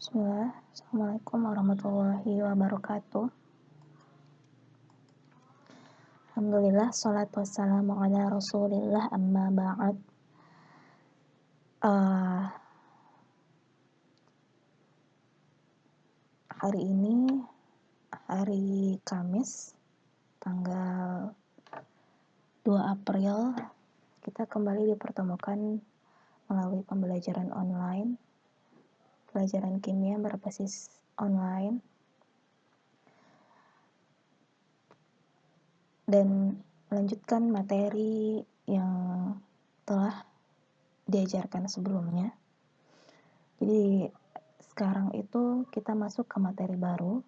Bismillah. Assalamualaikum warahmatullahi wabarakatuh. Alhamdulillah, salatu wassalamu ala rasulillah, amma ba'd. Hari ini hari Kamis tanggal 2 April kita kembali dipertemukan melalui pembelajaran online, pelajaran kimia berbasis online, dan melanjutkan materi yang telah diajarkan sebelumnya. Jadi sekarang itu kita masuk ke materi baru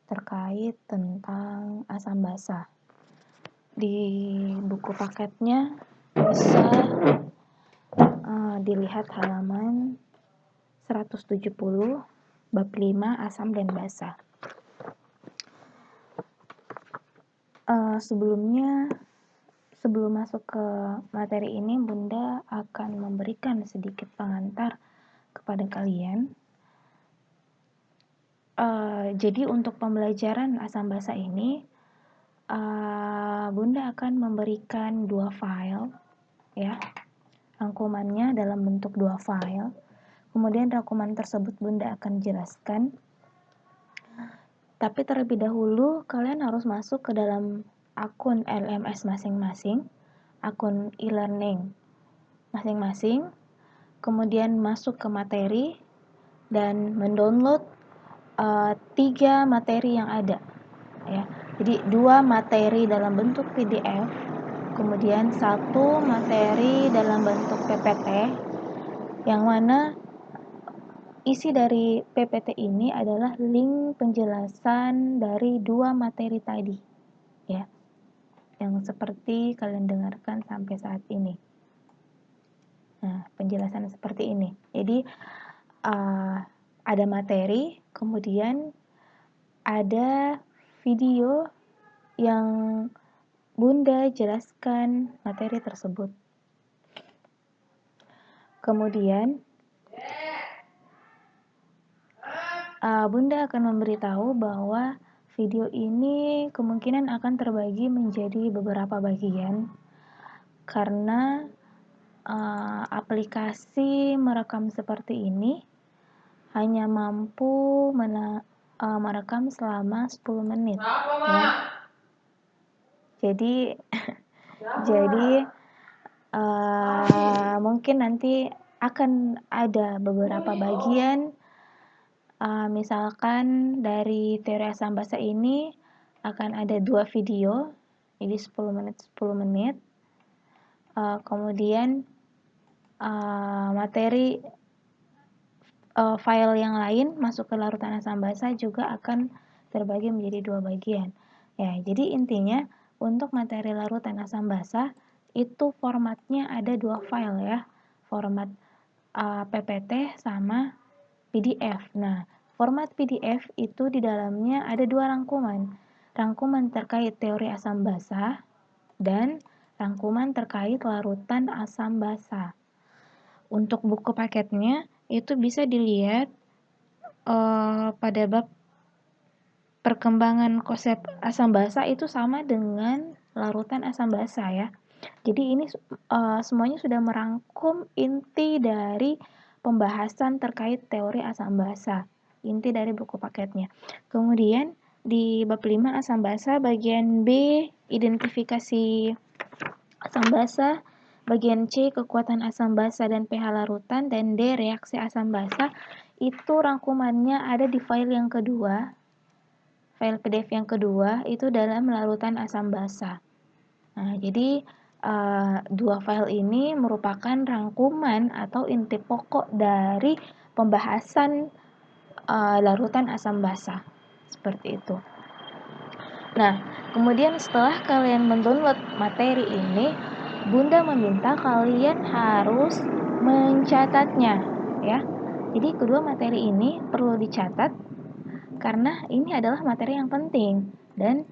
terkait tentang asam basa. Di buku paketnya bisa dilihat halaman 170 bab 5 asam dan basa. Sebelum masuk ke materi ini, Bunda akan memberikan sedikit pengantar kepada kalian. Jadi untuk pembelajaran asam basa ini, Bunda akan memberikan 2 file, ya, rangkumannya dalam bentuk 2 file. Kemudian rangkuman tersebut Bunda akan jelaskan. Tapi terlebih dahulu kalian harus masuk ke dalam akun LMS masing-masing, akun e-learning masing-masing, kemudian masuk ke materi dan mendownload 3 materi yang ada, ya. Jadi 2 materi dalam bentuk PDF, kemudian 1 materi dalam bentuk PPT, yang mana isi dari PPT ini adalah link penjelasan dari 2 materi tadi, ya, yang seperti kalian dengarkan sampai saat ini. Nah, penjelasan seperti ini. Jadi ada materi, kemudian ada video yang Bunda jelaskan materi tersebut. Kemudian Bunda akan memberitahu bahwa video ini kemungkinan akan terbagi menjadi beberapa bagian karena aplikasi merekam seperti ini hanya mampu merekam selama 10 menit, ya. Jadi mungkin nanti akan ada beberapa bagian, misalkan dari teori asam basa ini akan ada 2 video, jadi 10 menit. Kemudian materi file yang lain masuk ke larutan asam basa juga akan terbagi menjadi 2 bagian. Ya, jadi intinya untuk materi larutan asam basa itu formatnya ada 2 file, ya. Format PPT sama PDF. Nah, format PDF itu di dalamnya ada 2 rangkuman. Rangkuman terkait teori asam basa dan rangkuman terkait larutan asam basa. Untuk buku paketnya itu bisa dilihat pada bab perkembangan konsep asam basa itu sama dengan larutan asam basa, ya. Jadi ini semuanya sudah merangkum inti dari pembahasan terkait teori asam basa, inti dari buku paketnya. Kemudian di bab 5 asam basa bagian B identifikasi asam basa, bagian C kekuatan asam basa dan pH larutan, dan D reaksi asam basa itu rangkumannya ada di file yang kedua. File PDF yang kedua itu dalam larutan asam basa. Nah, jadi 2 file ini merupakan rangkuman atau inti pokok dari pembahasan larutan asam basa. Seperti itu. Nah, kemudian setelah kalian mendownload materi ini, Bunda meminta kalian harus mencatatnya, ya. Jadi kedua materi ini perlu dicatat karena ini adalah materi yang penting dan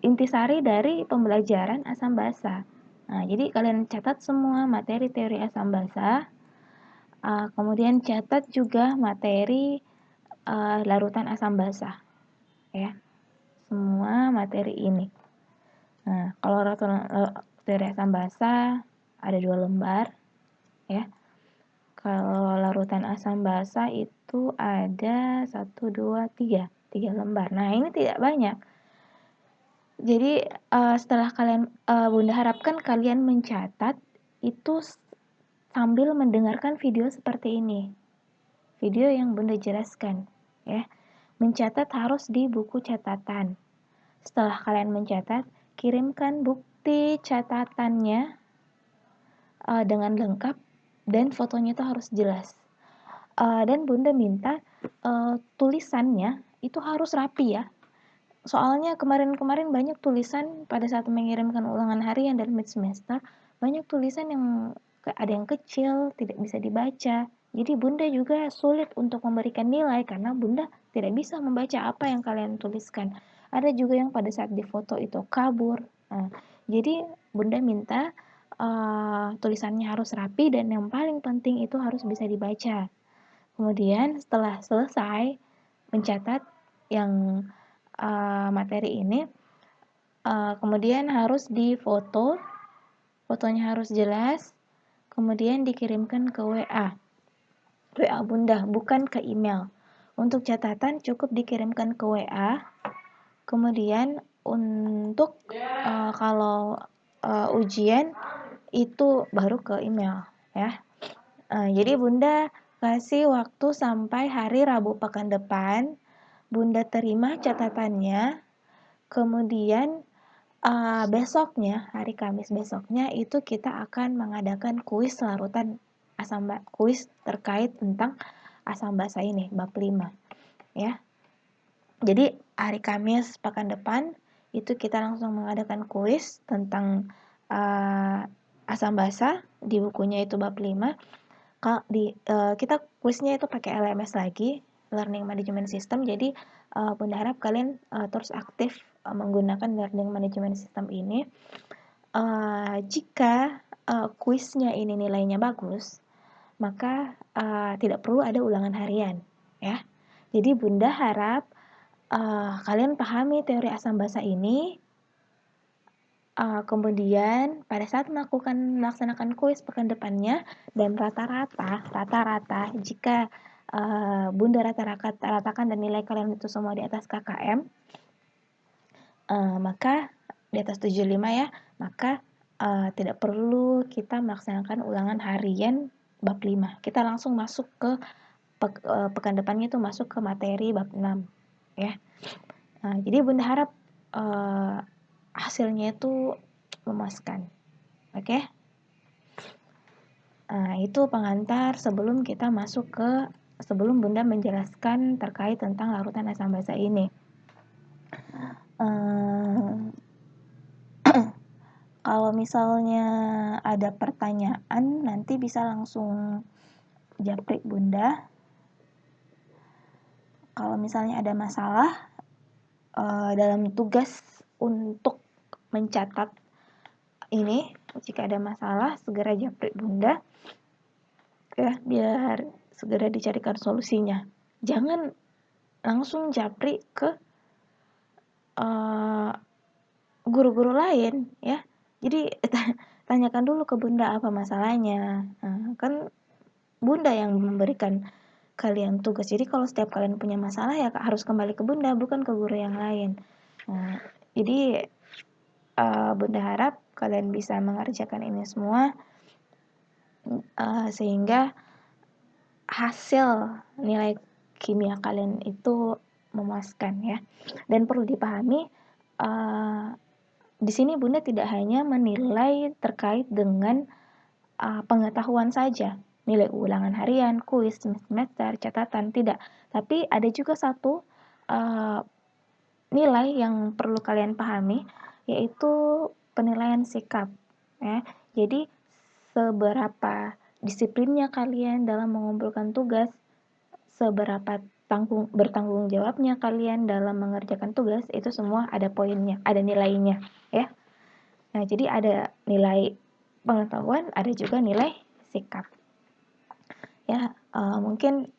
intisari dari pembelajaran asam basa. Nah, jadi kalian catat semua materi teori asam basa, Kemudian catat juga materi larutan asam basa, ya, semua materi ini. Nah, kalau materi asam basa ada 2 lembar, ya. Kalau larutan asam basa itu ada 1, 2, 3 lembar. Nah, ini tidak banyak. Jadi setelah kalian, Bunda harapkan kalian mencatat itu sambil mendengarkan video seperti ini. Video yang Bunda jelaskan, ya. Mencatat harus di buku catatan. Setelah kalian mencatat, kirimkan bukti catatannya dengan lengkap dan fotonya itu harus jelas. Dan Bunda minta tulisannya itu harus rapi, ya. Soalnya kemarin-kemarin banyak tulisan pada saat mengirimkan ulangan harian dan mid semester, banyak tulisan yang ada yang kecil, tidak bisa dibaca. Jadi Bunda juga sulit untuk memberikan nilai karena Bunda tidak bisa membaca apa yang kalian tuliskan. Ada juga yang pada saat difoto itu kabur. Nah, jadi Bunda minta tulisannya harus rapi dan yang paling penting itu harus bisa dibaca. Kemudian setelah selesai mencatat yang materi ini, kemudian harus difoto, fotonya harus jelas, kemudian dikirimkan ke WA Bunda, bukan ke email. Untuk catatan cukup dikirimkan ke WA, kemudian untuk kalau ujian itu baru ke email, ya. Jadi Bunda kasih waktu sampai hari Rabu pekan depan. Bunda terima catatannya, kemudian besoknya, hari Kamis besoknya itu kita akan mengadakan kuis larutan kuis terkait tentang asam basa ini, bab 5, ya. Jadi hari Kamis pekan depan itu kita langsung mengadakan kuis tentang asam basa di bukunya itu bab 5. Kita kuisnya itu pakai LMS lagi, Learning Management System. Jadi Bunda harap kalian terus aktif menggunakan Learning Management System ini. Jika kuisnya ini nilainya bagus, maka tidak perlu ada ulangan harian, ya. Jadi Bunda harap kalian pahami teori asam basa ini. Kemudian pada saat melaksanakan kuis pekan depannya dan rata-rata jika Bunda ratakan dan nilai kalian itu semua di atas KKM, maka di atas 75, ya, maka tidak perlu kita melaksanakan ulangan harian bab 5. Kita langsung masuk ke pekan depannya itu masuk ke materi bab 6, ya. Jadi Bunda harap hasilnya itu memuaskan. Oke? Itu pengantar sebelum kita sebelum Bunda menjelaskan terkait tentang larutan asam basa ini. Kalau misalnya ada pertanyaan, nanti bisa langsung japri Bunda. Kalau misalnya ada masalah dalam tugas untuk mencatat ini, jika ada masalah segera japri Bunda, ya, biar segera dicarikan solusinya. Jangan langsung japri ke guru-guru lain, ya. Jadi tanyakan dulu ke Bunda apa masalahnya. Kan Bunda yang memberikan kalian tugas. Jadi kalau setiap kalian punya masalah, ya harus kembali ke Bunda, bukan ke guru yang lain. Jadi Bunda harap kalian bisa mengerjakan ini semua sehingga hasil nilai kimia kalian itu memuaskan, ya. Dan perlu dipahami di sini Bunda tidak hanya menilai terkait dengan pengetahuan saja, nilai ulangan harian, kuis, semester, catatan, tidak. Tapi ada juga satu nilai yang perlu kalian pahami, yaitu penilaian sikap, ya. Jadi seberapa disiplinnya kalian dalam mengumpulkan tugas, seberapa bertanggung jawabnya kalian dalam mengerjakan tugas, itu semua ada poinnya, ada nilainya, ya. Nah, jadi ada nilai pengetahuan, ada juga nilai sikap. ya, mungkin